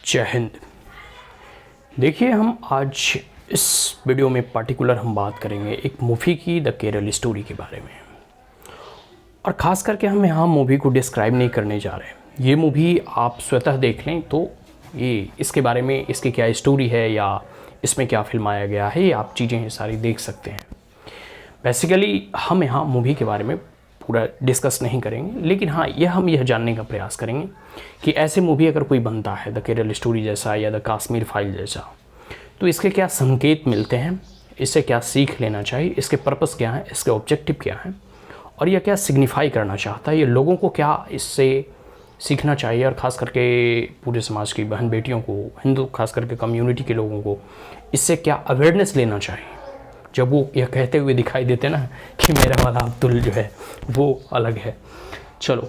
जय हिंद। देखिए, हम आज इस वीडियो में पार्टिकुलर हम बात करेंगे एक मूवी की, द केरल स्टोरी के बारे में। और ख़ास करके हम यहाँ मूवी को डिस्क्राइब नहीं करने जा रहे। ये मूवी आप स्वतः देख लें तो ये इसके बारे में, इसकी क्या स्टोरी है या इसमें क्या फिल्माया गया है, ये आप चीज़ें सारी देख सकते हैं। बेसिकली हम यहाँ मूवी के बारे में पूरा डिस्कस नहीं करेंगे, लेकिन हाँ, हम यह जानने का प्रयास करेंगे कि ऐसे मूवी अगर कोई बनता है, द केरल स्टोरी जैसा या द कश्मीर फाइल जैसा, तो इसके क्या संकेत मिलते हैं, इससे क्या सीख लेना चाहिए, इसके पर्पस क्या है, इसके ऑब्जेक्टिव क्या है और यह क्या सिग्निफाई करना चाहता है, ये लोगों को क्या इससे सीखना चाहिए। और ख़ास करके पूरे समाज की बहन बेटियों को, हिंदू खास करके कम्युनिटी के लोगों को इससे क्या अवेयरनेस लेना चाहिए। जब वो यह कहते हुए दिखाई देते ना कि मेरा वाला अब्दुल जो है वो अलग है। चलो,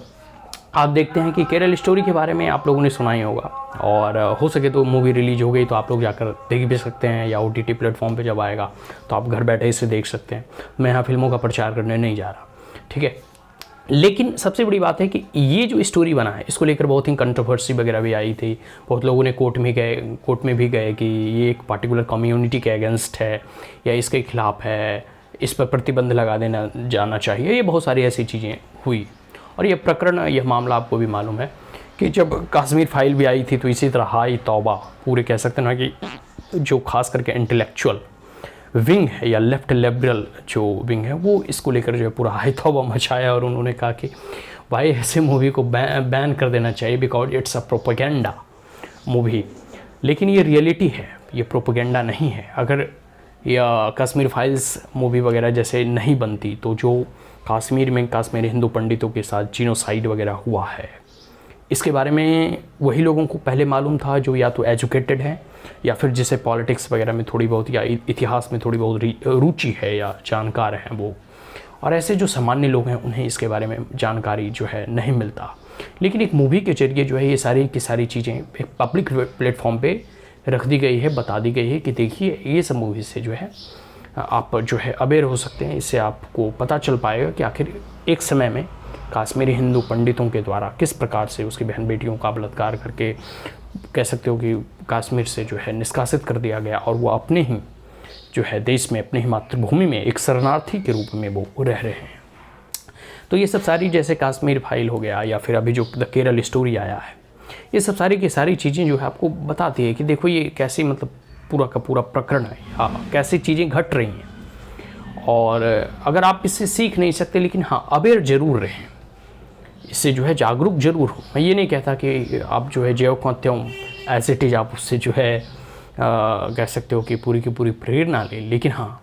आप देखते हैं कि केरल स्टोरी के बारे में आप लोगों ने सुना ही होगा, और हो सके तो मूवी रिलीज हो गई तो आप लोग जाकर देख भी सकते हैं, या OTT प्लेटफॉर्म पे जब आएगा तो आप घर बैठे इसे देख सकते हैं। मैं यहाँ फिल्मों का प्रचार करने नहीं जा रहा, ठीक है। लेकिन सबसे बड़ी बात है कि ये जो स्टोरी बना है, इसको लेकर बहुत ही कंट्रोवर्सी वगैरह भी आई थी। बहुत लोगों ने कोर्ट में भी गए कि ये एक पार्टिकुलर कम्युनिटी के अगेंस्ट है या इसके खिलाफ है, इस पर प्रतिबंध लगा देना जाना चाहिए। ये बहुत सारी ऐसी चीज़ें हुई। और ये प्रकरण, यह मामला आपको भी मालूम है कि जब कश्मीर फाइल भी आई थी तो इसी तरह हाई तौबा, पूरे कह सकते हैं ना कि जो खास करके इंटेलेक्चुअल विंग है या लेफ्ट लिबरल जो विंग है, वो इसको लेकर जो है पूरा हाई तौबा मचाया। और उन्होंने कहा कि भाई ऐसे मूवी को बैन कर देना चाहिए, because it's a propaganda movie. लेकिन ये रियलिटी है, ये प्रोपेगेंडा नहीं है। अगर या कश्मीर फाइल्स मूवी वगैरह जैसे नहीं बनती तो जो कश्मीर में कश्मीरी हिंदू पंडितों के साथ जीनोसाइड वगैरह हुआ है, इसके बारे में वही लोगों को पहले मालूम था जो या तो एजुकेटेड हैं या फिर जिसे पॉलिटिक्स वगैरह में थोड़ी बहुत या इतिहास में थोड़ी बहुत रुचि है या जानकार हैं वो। और ऐसे जो सामान्य लोग हैं उन्हें इसके बारे में जानकारी जो है नहीं मिलता। लेकिन एक मूवी के जरिए जो है ये सारी की सारी चीज़ें एक पब्लिक प्लेटफॉर्म पे रख दी गई है, बता दी गई है कि देखिए ये सब मूवी से जो है आप जो है अवेयर हो सकते हैं। इससे आपको पता चल पाएगा कि आखिर एक समय में कश्मीरी हिंदू पंडितों के द्वारा किस प्रकार से उसकी बहन बेटियों का बलात्कार करके, कह सकते हो कि कश्मीर से जो है निष्कासित कर दिया गया, और वो अपने ही जो है देश में, अपने ही मातृभूमि में एक शरणार्थी के रूप में वो रह रहे हैं। तो ये सब सारी, जैसे कश्मीर फाइल हो गया या फिर अभी जो द केरल स्टोरी आया है, ये सब सारी की सारी चीज़ें जो है आपको बताती है कि देखो ये कैसी, मतलब पूरा का पूरा प्रकरण है, हाँ, कैसी चीज़ें घट रही हैं। और अगर आप इससे सीख नहीं सकते, लेकिन हाँ अवेयर ज़रूर रहें, इससे जो है जागरूक जरूर हो। मैं ये नहीं कहता कि आप जो है ज्यों को त्यों एज इट इज आप उससे जो है कह सकते हो कि पूरी की पूरी प्रेरणा लें, लेकिन हाँ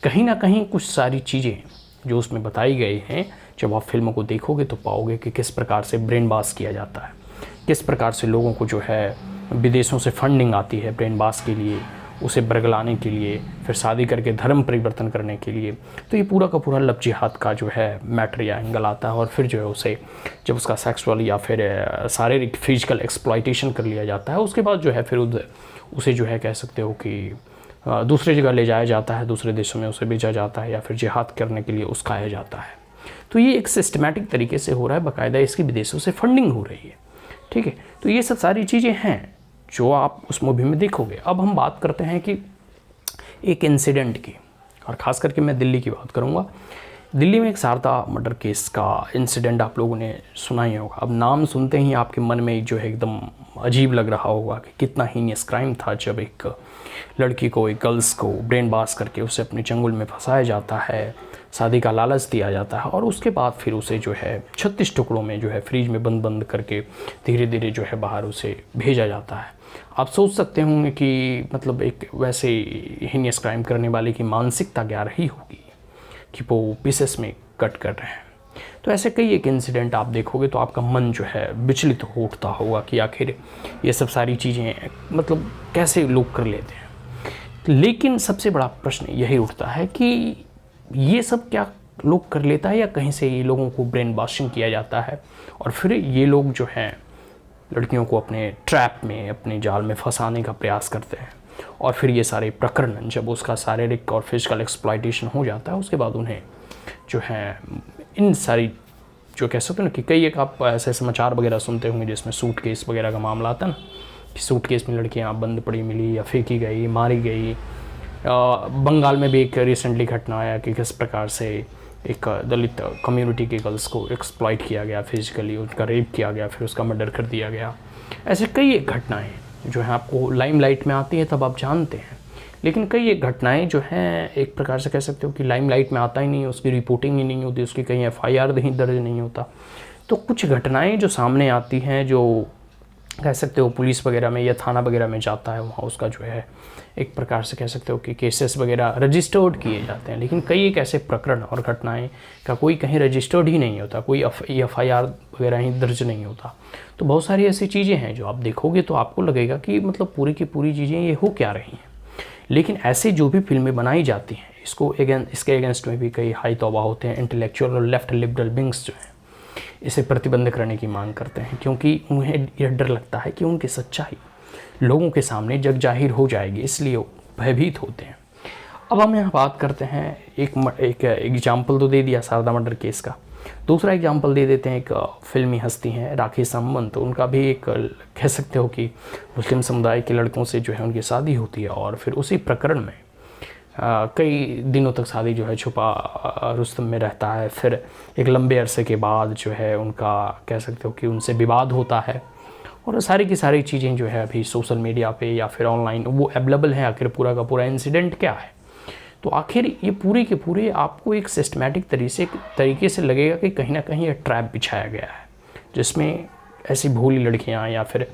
कहीं ना कहीं कुछ सारी चीज़ें जो उसमें बताई गई हैं, जब आप फिल्मों को देखोगे तो पाओगे कि किस प्रकार से ब्रेन वॉश किया जाता है, किस प्रकार से लोगों को जो है विदेशों से फंडिंग आती है ब्रेन वॉश के लिए, उसे बरगलाने के लिए, फिर शादी करके धर्म परिवर्तन करने के लिए। तो ये पूरा का पूरा लव जिहाद का जो है मैटर या एंगल आता है। और फिर जो है उसे जब उसका सेक्सुअल या फिर शारीरिक फिजिकल एक्सप्लॉइटेशन कर लिया जाता है, उसके बाद जो है फिर उसे जो है कह सकते हो कि दूसरी जगह ले जाया जाता है, दूसरे देशों में उसे भेजा जाता है या फिर जिहाद करने के लिए उस्काया जाता है। तो ये एक सिस्टमेटिक तरीके से हो रहा है, बाकायदा इसकी विदेशों से फंडिंग हो रही है, ठीक है। तो ये सब सारी चीज़ें हैं जो आप उस मूवी में देखोगे। अब हम बात करते हैं कि एक इंसिडेंट की, और ख़ास करके मैं दिल्ली की बात करूँगा। दिल्ली में एक शारदा मर्डर केस का इंसिडेंट आप लोगों ने सुना ही होगा। अब नाम सुनते ही आपके मन में जो है एकदम अजीब लग रहा होगा कि कितना हीनियस क्राइम था, जब एक लड़की को, एक गर्ल्स को ब्रेन वॉश करके उसे अपने चंगुल में फंसाया जाता है, शादी का लालच दिया जाता है, और उसके बाद फिर उसे जो है 36 टुकड़ों में जो है फ्रिज में बंद बंद करके धीरे धीरे जो है बाहर उसे भेजा जाता है। आप सोच सकते होंगे कि मतलब एक वैसे हीनियस क्राइम करने वाले की मानसिकता क्या रही होगी कि वो पीसेस में कट कर रहे हैं। तो ऐसे कई एक इंसिडेंट आप देखोगे तो आपका मन जो है विचलित हो उठता होगा कि आखिर ये सब सारी चीज़ें मतलब कैसे लोग कर लेते हैं। लेकिन सबसे बड़ा प्रश्न यही उठता है कि ये सब क्या लोग कर लेता है, या कहीं से ये लोगों को ब्रेन वॉशिंग किया जाता है और फिर ये लोग जो हैं लड़कियों को अपने ट्रैप में, अपने जाल में फंसाने का प्रयास करते हैं। और फिर ये सारे प्रकरण जब उसका शारीरिक और फिजिकल एक्सप्लॉइटेशन हो जाता है, उसके बाद उन्हें जो है इन सारी, जो कह सकते हैं ना कि कई एक आप ऐसे समाचार वगैरह सुनते होंगे जिसमें सूटकेस वगैरह का मामला आता है ना, कि सूटकेस में लड़कियां बंद पड़ी मिली या फेंकी गई, मारी गई। बंगाल में भी एक रिसेंटली घटना आया कि किस प्रकार से एक दलित कम्युनिटी के गर्ल्स को एक्सप्लॉइट किया गया, फिजिकली उनका रेप किया गया, फिर उसका मर्डर कर दिया गया। ऐसे कई एक घटनाएँ जो है आपको लाइमलाइट में आती है तब आप जानते हैं, लेकिन कई एक घटनाएं जो हैं एक प्रकार से कह सकते हो कि लाइमलाइट में आता ही नहीं, उसकी रिपोर्टिंग ही नहीं होती, उसकी कहीं एफआईआर नहीं दर्ज नहीं होता। तो कुछ घटनाएं जो सामने आती हैं, जो कह सकते हो पुलिस वगैरह में या थाना वगैरह में जाता है, वहाँ उसका जो है एक प्रकार से कह सकते हो कि केसेस वगैरह रजिस्टर्ड किए जाते हैं, लेकिन कई एक ऐसे प्रकरण और घटनाएं का कोई कहीं रजिस्टर्ड ही नहीं होता, कोई एफआईआर वगैरह ही दर्ज नहीं होता। तो बहुत सारी ऐसी चीज़ें हैं जो आप देखोगे तो आपको लगेगा कि मतलब पूरी की पूरी चीज़ें ये हो क्या रही हैं। लेकिन ऐसे जो भी फिल्में बनाई जाती हैं, इसके अगेंस्ट में भी कई हाई तौबा होते हैं। इंटेलेक्चुअल और लेफ्ट लिबरल विंग्स जो हैं इसे प्रतिबंध करने की मांग करते हैं, क्योंकि उन्हें यह डर लगता है कि उनकी सच्चाई लोगों के सामने जग जाहिर हो जाएगी, इसलिए भयभीत होते हैं। अब हम यहाँ बात करते हैं, एक एग्जाम्पल तो दे दिया शारदा मर्डर केस का, दूसरा एग्जाम्पल दे देते हैं। एक फिल्मी हस्ती हैं राखी सावंत, तो उनका भी एक कह सकते हो कि मुस्लिम समुदाय के लड़कों से जो है उनकी शादी होती है, और फिर उसी प्रकरण में कई दिनों तक शादी जो है छुपा रुस्तम में रहता है। फिर एक लंबे अरसे के बाद जो है उनका कह सकते हो कि उनसे विवाद होता है, और सारी की सारी चीज़ें जो है अभी सोशल मीडिया पे या फिर ऑनलाइन वो अवेलेबल है। आखिर पूरा का पूरा इंसिडेंट क्या है, तो आखिर ये पूरे के पूरे आपको एक सिस्टमैटिक तरीके से लगेगा कि कहीं ना कहीं ये ट्रैप बिछाया गया है, जिसमें ऐसी भोली लड़कियां या फिर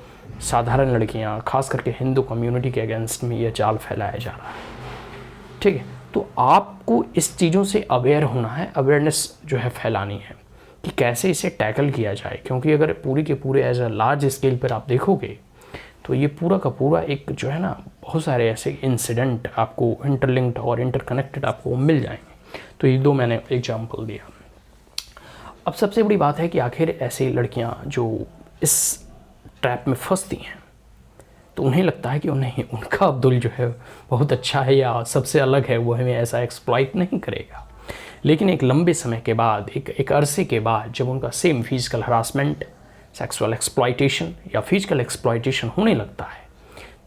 साधारण लड़कियां, खास करके हिंदू कम्युनिटी के अगेंस्ट में ये जाल फैलाया जा रहा है। ठीक है, तो आपको इस चीज़ों से अवेयर होना है, अवेयरनेस जो है फैलानी है कि कैसे इसे टैकल किया जाए, क्योंकि अगर पूरी के पूरे एज अ लार्ज स्केल पर आप देखोगे तो ये पूरा का पूरा एक जो है ना बहुत सारे ऐसे इंसिडेंट आपको इंटरलिंक्ड और इंटरकनेक्टेड आपको मिल जाएंगे। तो ये दो मैंने एग्जाम्पल दिया। अब सबसे बड़ी बात है कि आखिर ऐसी लड़कियां जो इस ट्रैप में फंसती हैं तो उन्हें लगता है कि नहीं, उनका अब्दुल जो है बहुत अच्छा है या सबसे अलग है, वो हमें ऐसा एक्सप्लॉइट नहीं करेगा। लेकिन एक लंबे समय के बाद, एक अरसे के बाद, जब उनका same physical harassment, sexual exploitation या फिजिकल एक्सप्लॉइटेशन होने लगता है,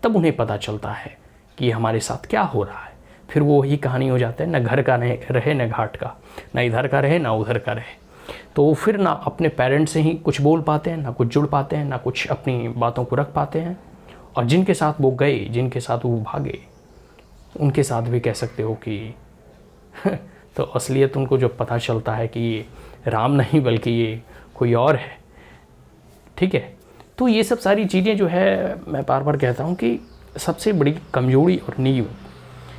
तब उन्हें पता चलता है कि हमारे साथ क्या हो रहा है। फिर वो वही कहानी हो जाता है, न घर का रहे न घाट का, न इधर का रहे न उधर का रहे। तो फिर ना अपने पेरेंट्स से ही कुछ बोल पाते हैं, ना कुछ जुड़ पाते हैं, ना कुछ अपनी बातों को रख पाते हैं, और जिनके साथ वो गए, जिनके साथ वो भागे, उनके साथ भी कह सकते हो कि तो असलियत उनको जब पता चलता है कि ये राम नहीं बल्कि ये कोई और है। ठीक है, तो ये सब सारी चीज़ें जो है मैं बार बार कहता हूँ कि सबसे बड़ी कमजोरी और नींव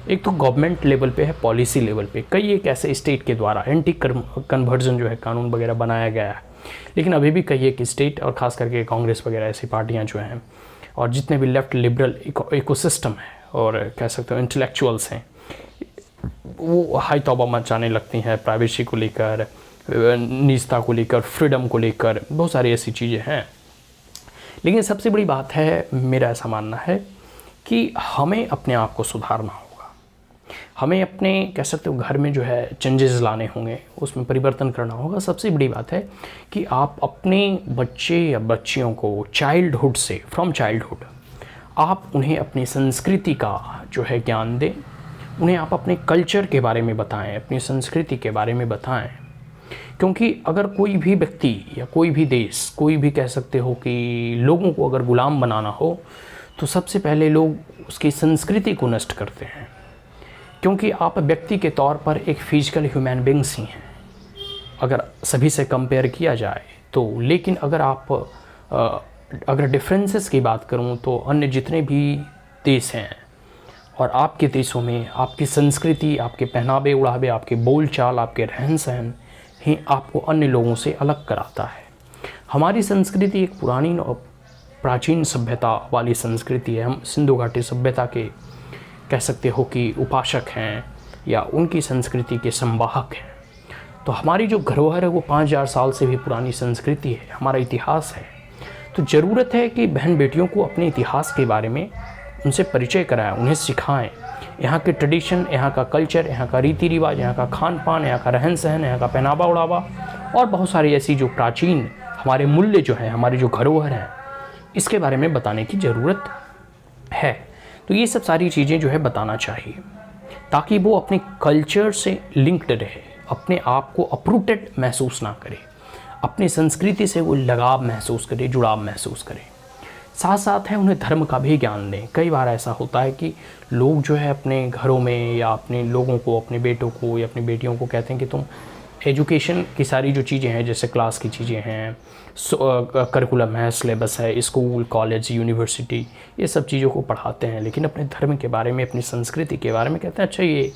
एक तो गवर्नमेंट लेवल पे है, पॉलिसी लेवल पे कई एक ऐसे स्टेट के द्वारा एंटी कन्वर्जन जो है कानून वगैरह बनाया गया है, लेकिन अभी भी कई एक स्टेट और ख़ास करके कांग्रेस वगैरह ऐसी पार्टियाँ जो हैं और जितने भी लेफ्ट लिबरल इकोसिस्टम है और कह सकते हो इंटेलेक्चुअल्स हैं, वो हाई तौबा मचाने लगती हैं प्राइवेसी को लेकर, निजता को लेकर, फ्रीडम को लेकर, बहुत सारी ऐसी चीज़ें हैं। लेकिन सबसे बड़ी बात है, मेरा ऐसा मानना है कि हमें अपने आप को सुधारना होगा, हमें अपने कह सकते हो घर में जो है चेंजेस लाने होंगे, उसमें परिवर्तन करना होगा। सबसे बड़ी बात है कि आप अपने बच्चे या बच्चियों को चाइल्डहुड से, फ्रॉम चाइल्डहुड आप उन्हें अपनी संस्कृति का जो है ज्ञान दें, उन्हें आप अपने कल्चर के बारे में बताएं, अपनी संस्कृति के बारे में बताएं। क्योंकि अगर कोई भी व्यक्ति या कोई भी देश, कोई भी कह सकते हो कि लोगों को अगर गुलाम बनाना हो तो सबसे पहले लोग उसकी संस्कृति को नष्ट करते हैं, क्योंकि आप व्यक्ति के तौर पर एक फिजिकल ह्यूमन बींग्स ही हैं अगर सभी से कंपेयर किया जाए तो। लेकिन अगर आप अगर डिफरेंसेस की बात करूं तो अन्य जितने भी देश हैं और आपके देशों में आपकी संस्कृति, आपके पहनावे उड़ावे, आपके बोलचाल, आपके रहन सहन ही आपको अन्य लोगों से अलग कराता है। हमारी संस्कृति एक पुरानी और प्राचीन सभ्यता वाली संस्कृति है। हम सिंधु घाटी सभ्यता के कह सकते हो कि उपासक हैं या उनकी संस्कृति के संवाहक हैं। तो हमारी जो धरोहर है वो 5000 साल से भी पुरानी संस्कृति है, हमारा इतिहास है। तो ज़रूरत है कि बहन बेटियों को अपने इतिहास के बारे में उनसे परिचय कराएं, उन्हें सिखाएं। यहाँ के ट्रेडिशन, यहाँ का कल्चर, यहाँ का रीति रिवाज, यहाँ का खान पान, यहाँ का रहन सहन, यहाँ का पहनावा उड़ावा और बहुत सारी ऐसी जो प्राचीन हमारे मूल्य जो हैं, हमारी जो धरोहर हैं, इसके बारे में बताने की ज़रूरत है। तो ये सब सारी चीज़ें जो है बताना चाहिए, ताकि वो अपने कल्चर से लिंक्ड रहे, अपने आप को अपरूटेड महसूस ना करे, अपनी संस्कृति से वो लगाव महसूस करे, जुड़ाव महसूस करे। साथ साथ है उन्हें धर्म का भी ज्ञान दें। कई बार ऐसा होता है कि लोग जो है अपने घरों में या अपने लोगों को, अपने बेटों को या अपनी बेटियों को कहते हैं कि तुम एजुकेशन की सारी जो चीज़ें हैं, जैसे क्लास की चीज़ें हैं, करिकुलम है, सिलेबस है, स्कूल, कॉलेज, यूनिवर्सिटी, ये सब चीज़ों को पढ़ाते हैं, लेकिन अपने धर्म के बारे में, अपनी संस्कृति के बारे में कहते हैं अच्छा ये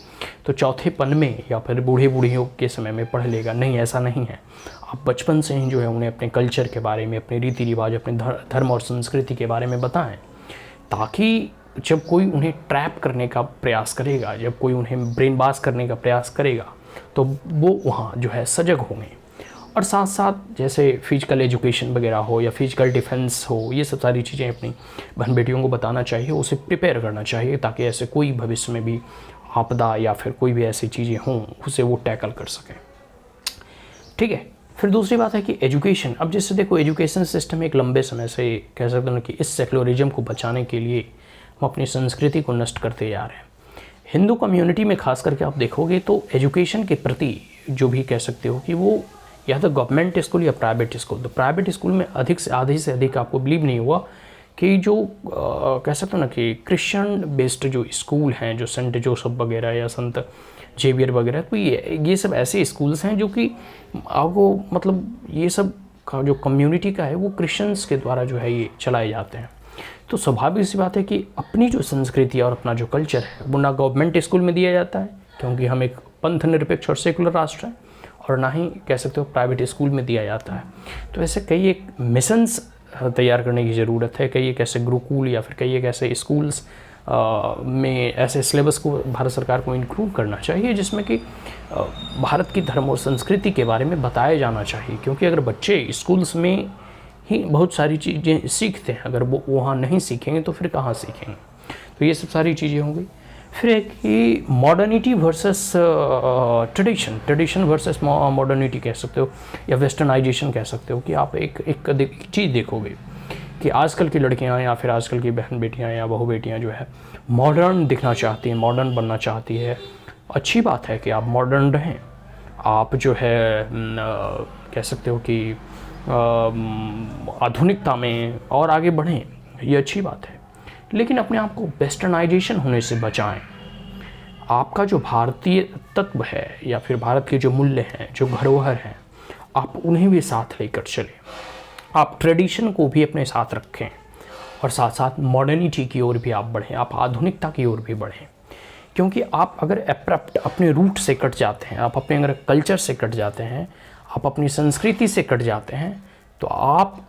तो चौथे पन में या फिर बूढ़े बूढ़ियों के समय में पढ़ लेगा। नहीं, ऐसा नहीं है। आप बचपन से ही जो है उन्हें अपने कल्चर के बारे में, अपने रीति रिवाज, अपने धर्म और संस्कृति के बारे में बताएं, ताकि जब कोई उन्हें ट्रैप करने का प्रयास करेगा, जब कोई उन्हें ब्रेन वॉश करने का प्रयास करेगा, तो वो वहाँ जो है सजग होंगे। और साथ साथ जैसे फिजिकल एजुकेशन वगैरह हो या फिजिकल डिफेंस हो, ये सब सारी चीज़ें अपनी बहन बेटियों को बताना चाहिए, उसे प्रिपेयर करना चाहिए, ताकि ऐसे कोई भविष्य में भी आपदा या फिर कोई भी ऐसी चीज़ें हों उसे वो टैकल कर सकें। ठीक है। फिर दूसरी बात है कि एजुकेशन। अब जैसे देखो, एजुकेशन सिस्टम एक लंबे समय से कह सकते हैं कि इस सेक्युलरिज्म को बचाने के लिए हम अपनी संस्कृति को नष्ट करते जा रहे हैं। हिंदू कम्युनिटी में खास करके आप देखोगे तो एजुकेशन के प्रति जो भी कह सकते हो कि वो या तो गवर्नमेंट स्कूल या प्राइवेट स्कूल, तो प्राइवेट स्कूल में अधिक से आधे से अधिक आपको बिलीव नहीं हुआ कि जो कह सकते हो ना कि क्रिश्चियन बेस्ड जो स्कूल हैं, जो सेंट जोसेफ वगैरह या संत जेवियर वगैरह, तो ये सब ऐसे स्कूल्स हैं जो कि आपको मतलब ये सब का जो कम्युनिटी का है वो क्रिश्चियंस के द्वारा जो है ये चलाए जाते हैं। तो स्वाभाविक सी बात है कि अपनी जो संस्कृति और अपना जो कल्चर है वो ना गवर्नमेंट स्कूल में दिया जाता है, क्योंकि हम एक पंथ निरपेक्ष और सेकुलर राष्ट्र हैं, और ना ही कह सकते हो प्राइवेट स्कूल में दिया जाता है। तो ऐसे कई एक मिशंस तैयार करने की ज़रूरत है, कई एक ऐसे गुरुकुल या फिर कई एक ऐसे स्कूल्स में ऐसे सिलेबस को भारत सरकार को इंक्लूड करना चाहिए, जिसमें कि भारत की धर्म और संस्कृति के बारे में बताया जाना चाहिए। क्योंकि अगर बच्चे स्कूल्स में ही बहुत सारी चीज़ें सीखते हैं, अगर वो वहाँ नहीं सीखेंगे तो फिर कहाँ सीखेंगे। तो ये सब सारी चीज़ें होंगी। फिर एक कि modernity versus tradition versus modernity कह सकते हो, या वेस्टर्नाइजेशन कह सकते हो। कि आप एक चीज़ देखोगे कि आजकल की लड़कियां या फिर आजकल की बहन बेटियां या बहू बेटियां जो है मॉडर्न दिखना चाहती हैं, मॉडर्न बनना चाहती है। अच्छी बात है कि आप मॉडर्न रहें, आप जो है कह सकते हो कि आधुनिकता में और आगे बढ़ें, ये अच्छी बात है। लेकिन अपने आप को वेस्टर्नाइजेशन होने से बचाएं। आपका जो भारतीय तत्व है या फिर भारत के जो मूल्य हैं, जो धरोहर हैं, आप उन्हें भी साथ लेकर चलें। आप ट्रेडिशन को भी अपने साथ रखें और साथ साथ मॉडर्निटी की ओर भी आप बढ़ें, आप आधुनिकता की ओर भी बढ़ें। क्योंकि आप अगर एप्रप्ट अपने रूट से कट जाते हैं, आप अपने अगर कल्चर से कट जाते हैं, आप अपनी संस्कृति से कट जाते हैं, तो आप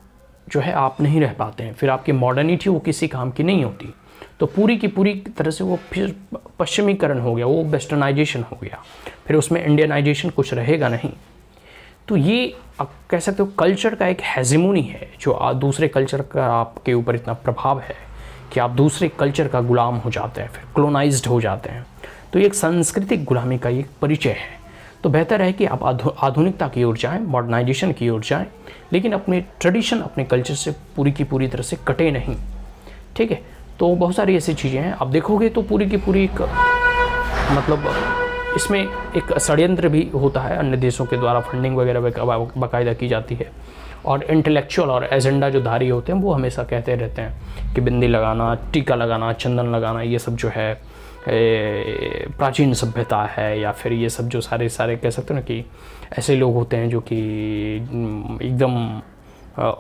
जो है आप नहीं रह पाते हैं। फिर आपकी मॉडर्निटी वो किसी काम की नहीं होती। तो पूरी की पूरी तरह से वो फिर पश्चिमीकरण हो गया, वो वेस्टर्नाइजेशन हो गया, फिर उसमें इंडियनाइजेशन कुछ रहेगा नहीं। तो ये आप कह सकते हो कल्चर का एक हेजिमोनी है, जो दूसरे कल्चर का आपके ऊपर इतना प्रभाव है कि आप दूसरे कल्चर का गुलाम हो जाते हैं, फिर क्लोनाइज्ड हो जाते हैं। तो ये एक सांस्कृतिक गुलामी का एक परिचय है। तो बेहतर है कि आप आधुनिकता की ओर जाएं, मॉडर्नाइजेशन की ओर जाएं, लेकिन अपने ट्रेडिशन, अपने कल्चर से पूरी की पूरी तरह से कटे नहीं। ठीक है। तो बहुत सारी ऐसी चीज़ें हैं, आप देखोगे तो पूरी की पूरी एक मतलब इसमें एक षड्यंत्र भी होता है, अन्य देशों के द्वारा फंडिंग वगैरह बाकायदा की जाती है। और इंटेलेक्चुअल और एजेंडा जो धारी होते हैं वो हमेशा कहते रहते हैं कि बिंदी लगाना, टीका लगाना, चंदन लगाना, ये सब जो है प्राचीन सभ्यता है, या फिर ये सब जो सारे कह सकते हैं ना कि ऐसे लोग होते हैं जो कि एकदम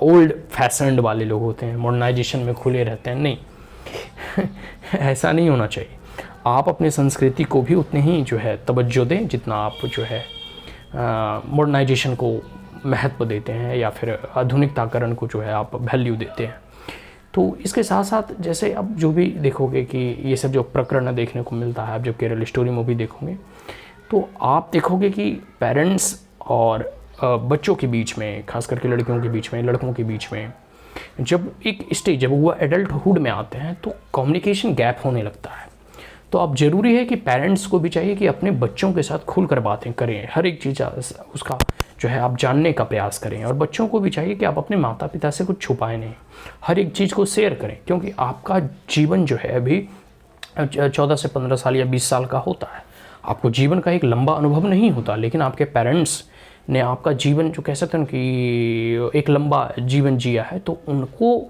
ओल्ड फैशन्ड वाले लोग होते हैं, मॉडर्नाइजेशन में खुले रहते हैं। नहीं ऐसा नहीं होना चाहिए। आप अपनी संस्कृति को भी उतनी ही जो है तवज्जो दें जितना आप जो है मॉडर्नाइजेशन को महत्व देते हैं, या फिर आधुनिकताकरण को जो है आप वैल्यू देते हैं। तो इसके साथ साथ जैसे अब जो भी देखोगे कि ये सब जो प्रकरण देखने को मिलता है, आप जब केरल स्टोरी मूवी देखोगे तो आप देखोगे कि पेरेंट्स और बच्चों के बीच में, खास करके लड़कियों के बीच में, लड़कों के बीच में, जब एक स्टेज, जब वो एडल्टहुड में आते हैं तो कम्युनिकेशन गैप होने लगता है। तो अब ज़रूरी है कि पेरेंट्स को भी चाहिए कि अपने बच्चों के साथ खुलकर बातें करें, हर एक चीज़ उसका जो है आप जानने का प्रयास करें। और बच्चों को भी चाहिए कि आप अपने माता पिता से कुछ छुपाएं नहीं, हर एक चीज़ को शेयर करें, क्योंकि आपका जीवन जो है अभी 14 से 15 साल या 20 साल का होता है। आपको जीवन का एक लंबा अनुभव नहीं होता, लेकिन आपके पेरेंट्स ने आपका जीवन जो कह सकते हैं कि एक लंबा जीवन जिया है, तो उनको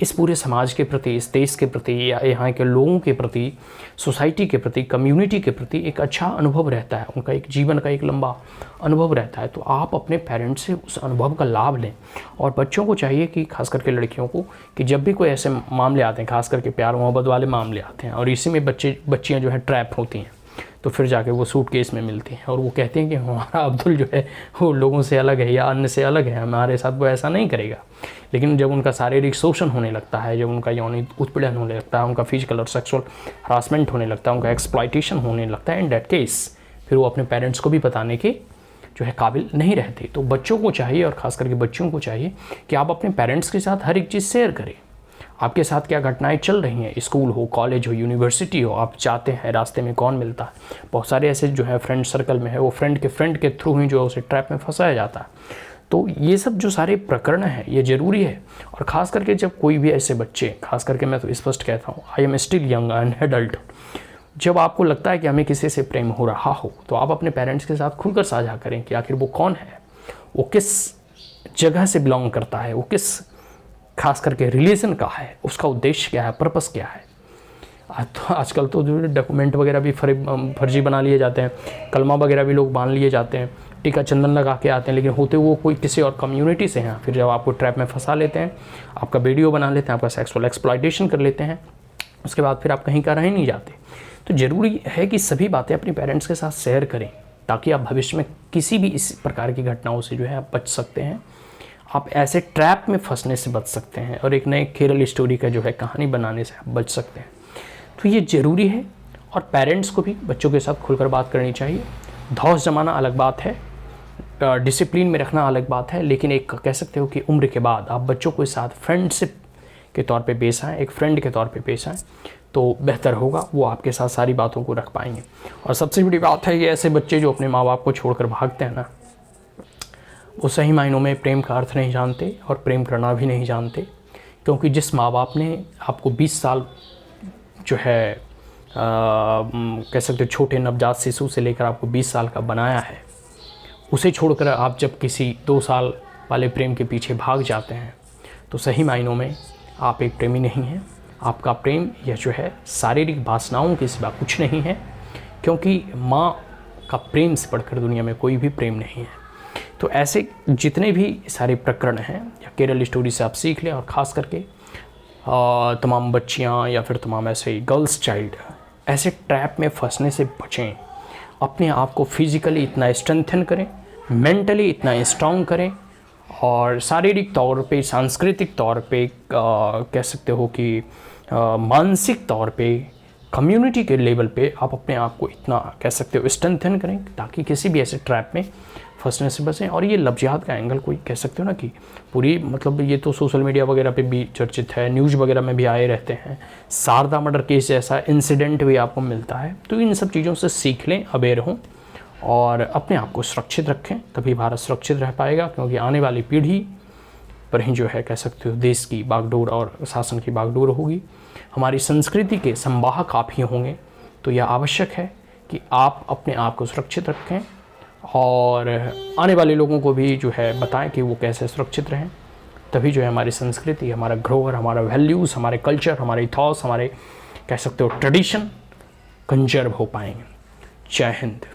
इस पूरे समाज के प्रति, इस देश के प्रति, या यहाँ के लोगों के प्रति, सोसाइटी के प्रति, कम्युनिटी के प्रति एक अच्छा अनुभव रहता है, उनका एक जीवन का एक लंबा अनुभव रहता है। तो आप अपने पेरेंट्स से उस अनुभव का लाभ लें। और बच्चों को चाहिए कि खास करके लड़कियों को कि जब भी कोई ऐसे मामले आते हैं, खास करके प्यार मोहब्बत वाले मामले आते हैं, और इसी में बच्चियाँ जो है ट्रैप होती हैं, तो फिर जाके वो सूटकेस में मिलती हैं और वो कहते हैं कि हमारा अब्दुल जो है वो लोगों से अलग है या अन्य से अलग है, हमारे साथ वो ऐसा नहीं करेगा। लेकिन जब उनका शारीरिक शोषण होने लगता है, जब उनका यौन उत्पीड़न होने लगता है, उनका फिजिकल और सेक्सुअल हरासमेंट होने लगता है, उनका एक्सप्लॉयटेशन होने लगता है, इन दैट केस फिर वो अपने पेरेंट्स को भी बताने के जो है काबिल नहीं रहते। तो बच्चों को चाहिए, और ख़ास करके बच्चियों को चाहिए कि आप अपने पेरेंट्स के साथ हर एक चीज़ शेयर करें। आपके साथ क्या घटनाएं चल रही हैं, स्कूल हो, कॉलेज हो, यूनिवर्सिटी हो, आप जाते हैं रास्ते में कौन मिलता है। बहुत सारे ऐसे जो है फ्रेंड सर्कल में है, वो फ्रेंड के थ्रू ही जो है उसे ट्रैप में फंसाया जाता है। तो ये सब जो सारे प्रकरण हैं ये ज़रूरी है। और ख़ास करके जब कोई भी ऐसे बच्चे, खास करके मैं तो स्पष्ट कहता हूँ, I am still young and adult, जब आपको लगता है कि हमें किसी से प्रेम हो रहा हो, तो आप अपने पेरेंट्स के साथ खुलकर साझा करें कि आखिर वो कौन है, वो किस जगह से बिलोंग करता है, वो किस खास करके रिलीजन का है, उसका उद्देश्य क्या है, पर्पस क्या है। तो आजकल तो जो डॉक्यूमेंट वगैरह भी फर्जी बना लिए जाते हैं, कलमा वगैरह भी लोग बांध लिए जाते हैं, टीका चंदन लगा के आते हैं, लेकिन होते वो कोई किसी और कम्युनिटी से हैं। फिर जब आपको ट्रैप में फंसा लेते हैं, आपका वीडियो बना लेते हैं, आपका सेक्सुअल एक्सप्लॉयटेशन कर लेते हैं, उसके बाद फिर आप कहीं का रह नहीं जाते। तो ज़रूरी है कि सभी बातें अपने पेरेंट्स के साथ शेयर करें, ताकि आप भविष्य में किसी भी इस प्रकार की घटनाओं से जो है आप बच सकते हैं, आप ऐसे ट्रैप में फंसने से बच सकते हैं, और एक नए केरल स्टोरी का जो है कहानी बनाने से आप बच सकते हैं। तो ये ज़रूरी है, और पेरेंट्स को भी बच्चों के साथ खुलकर बात करनी चाहिए। धौस जमाना अलग बात है, डिसिप्लिन में रखना अलग बात है, लेकिन एक कह सकते हो कि उम्र के बाद आप बच्चों के साथ फ्रेंडशिप के तौर पे पेश आएँ, एक फ्रेंड के तौर पे पेश आएँ, तो बेहतर होगा, वो आपके साथ सारी बातों को रख पाएंगे। और सबसे बड़ी बात है, ये ऐसे बच्चे जो अपने माँ बाप को छोड़कर भागते हैं ना, वो सही मायनों में प्रेम का अर्थ नहीं जानते और प्रेम करना भी नहीं जानते। क्योंकि जिस माँ बाप ने आपको 20 साल जो है कह सकते छोटे नवजात शिशु से लेकर आपको 20 साल का बनाया है, उसे छोड़कर आप जब किसी 2 साल वाले प्रेम के पीछे भाग जाते हैं, तो सही मायनों में आप एक प्रेमी नहीं हैं। आपका प्रेम यह जो है शारीरिक वासनाओं के सिवा कुछ नहीं है, क्योंकि माँ का प्रेम से बढ़कर दुनिया में कोई भी प्रेम नहीं है। तो ऐसे जितने भी सारे प्रकरण हैं या केरल स्टोरी से आप सीख लें, और ख़ास करके तमाम बच्चियाँ या फिर तमाम ऐसे गर्ल्स चाइल्ड ऐसे ट्रैप में फंसने से बचें। अपने आप को फिज़िकली इतना स्ट्रेंथन करें, मेंटली इतना स्ट्रॉन्ग करें, और शारीरिक तौर पे, सांस्कृतिक तौर पे, कह सकते हो कि मानसिक तौर पे, कम्युनिटी के लेवल पे आप अपने आप को इतना कह सकते हो स्ट्रेंथन करें, ताकि किसी भी ऐसे ट्रैप में फंसने से बचें। और ये लफ्ज़ियात का एंगल कोई कह सकते हो ना कि पूरी मतलब ये तो सोशल मीडिया वगैरह पे भी चर्चित है, न्यूज़ वगैरह में भी आए रहते हैं, शारदा मर्डर केस जैसा इंसिडेंट भी आपको मिलता है। तो इन सब चीज़ों से सीख लें, अवेयर हों, और अपने आप को सुरक्षित रखें, तभी भारत सुरक्षित रह पाएगा। क्योंकि आने वाली पीढ़ी पर ही जो है कह सकते हो देश की बागडोर और शासन की बागडोर होगी, हमारी संस्कृति के संवाहक आप ही होंगे। तो यह आवश्यक है कि आप अपने आप को सुरक्षित रखें, और आने वाले लोगों को भी जो है बताएं कि वो कैसे सुरक्षित रहें। तभी जो है हमारी संस्कृति, हमारा ग्रोवर, हमारा वैल्यूज़, हमारे कल्चर, हमारे थॉट्स, हमारे कह सकते हो ट्रेडिशन कंजर्व हो पाएंगे। जय हिंद।